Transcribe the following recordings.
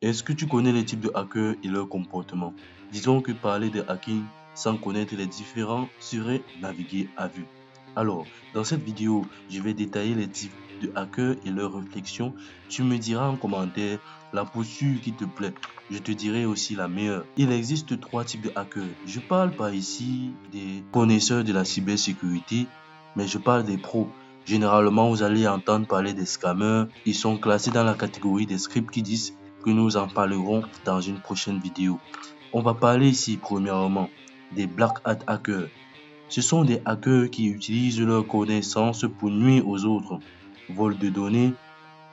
Est-ce que tu connais les types de hackers et leur comportement? Disons que parler de hacking sans connaître les différents serait naviguer à vue. Alors, dans cette vidéo, je vais détailler les types de hackers et leurs réflexions. Tu me diras en commentaire la posture qui te plaît. Je te dirai aussi la meilleure. Il existe trois types de hackers. Je parle pas ici des connaisseurs de la cybersécurité, mais je parle des pros. Généralement, vous allez entendre parler des scammers. Ils sont classés dans la catégorie des scripts qui disent que nous en parlerons dans une prochaine vidéo. On va parler ici premièrement des Black Hat hackers. Ce sont des hackers qui utilisent leurs connaissances pour nuire aux autres. Vol de données,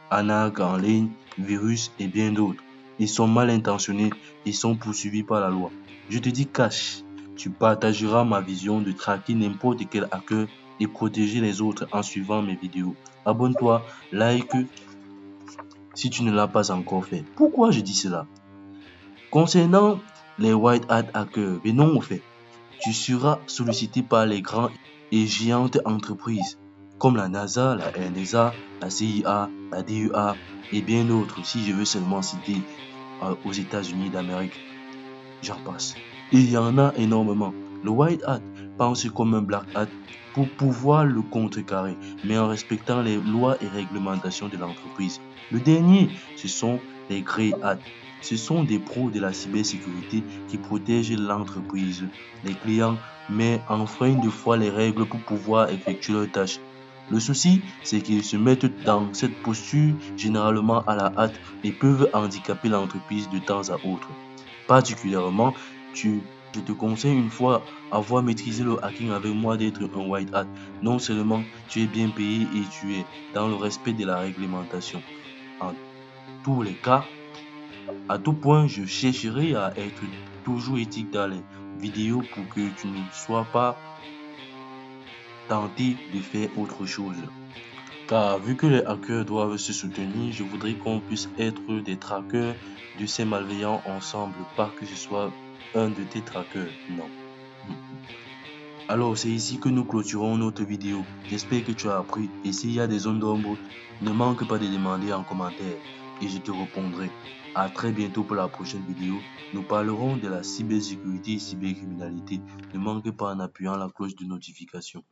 arnaque en ligne, virus et bien d'autres. Ils sont mal intentionnés et sont poursuivis par la loi. Je te dis cash, tu partageras ma vision de traquer n'importe quel hacker et protéger les autres en suivant mes vidéos. Abonne-toi, like si tu ne l'as pas encore fait. Pourquoi je dis cela? Concernant les white hat hackers, venons au fait. Tu seras sollicité par les grands et géantes entreprises comme la NASA, la NSA, la CIA, la DEA et bien d'autres si je veux seulement citer aux États-Unis d'Amérique. J'en passe. Et il y en a énormément. Le white hat pense comme un black hat pour pouvoir le contrecarrer, mais en respectant les lois et réglementations de l'entreprise. Le dernier, ce sont les grey hats. Ce sont des pros de la cybersécurité qui protègent l'entreprise, les clients, mais enfreignent de fois les règles pour pouvoir effectuer leurs tâches. Le souci, c'est qu'ils se mettent dans cette posture généralement à la hâte et peuvent handicaper l'entreprise de temps à autre. Particulièrement, je te conseille une fois avoir maîtrisé le hacking avec moi d'être un white hat. Non seulement tu es bien payé et tu es dans le respect de la réglementation. En tous les cas, à tout point, je chercherai à être toujours éthique dans les vidéos pour que tu ne sois pas tenté de faire autre chose. Car vu que les hackers doivent se soutenir, je voudrais qu'on puisse être des traqueurs de ces malveillants ensemble, pas que ce soit un de tes traqueurs, non. Alors c'est ici que nous clôturons notre vidéo. J'espère que tu as appris et s'il y a des zones d'ombre, ne manque pas de demander en commentaire et je te répondrai. À très bientôt pour la prochaine vidéo. Nous parlerons de la cybersécurité et cybercriminalité. Ne manque pas en appuyant la cloche de notification.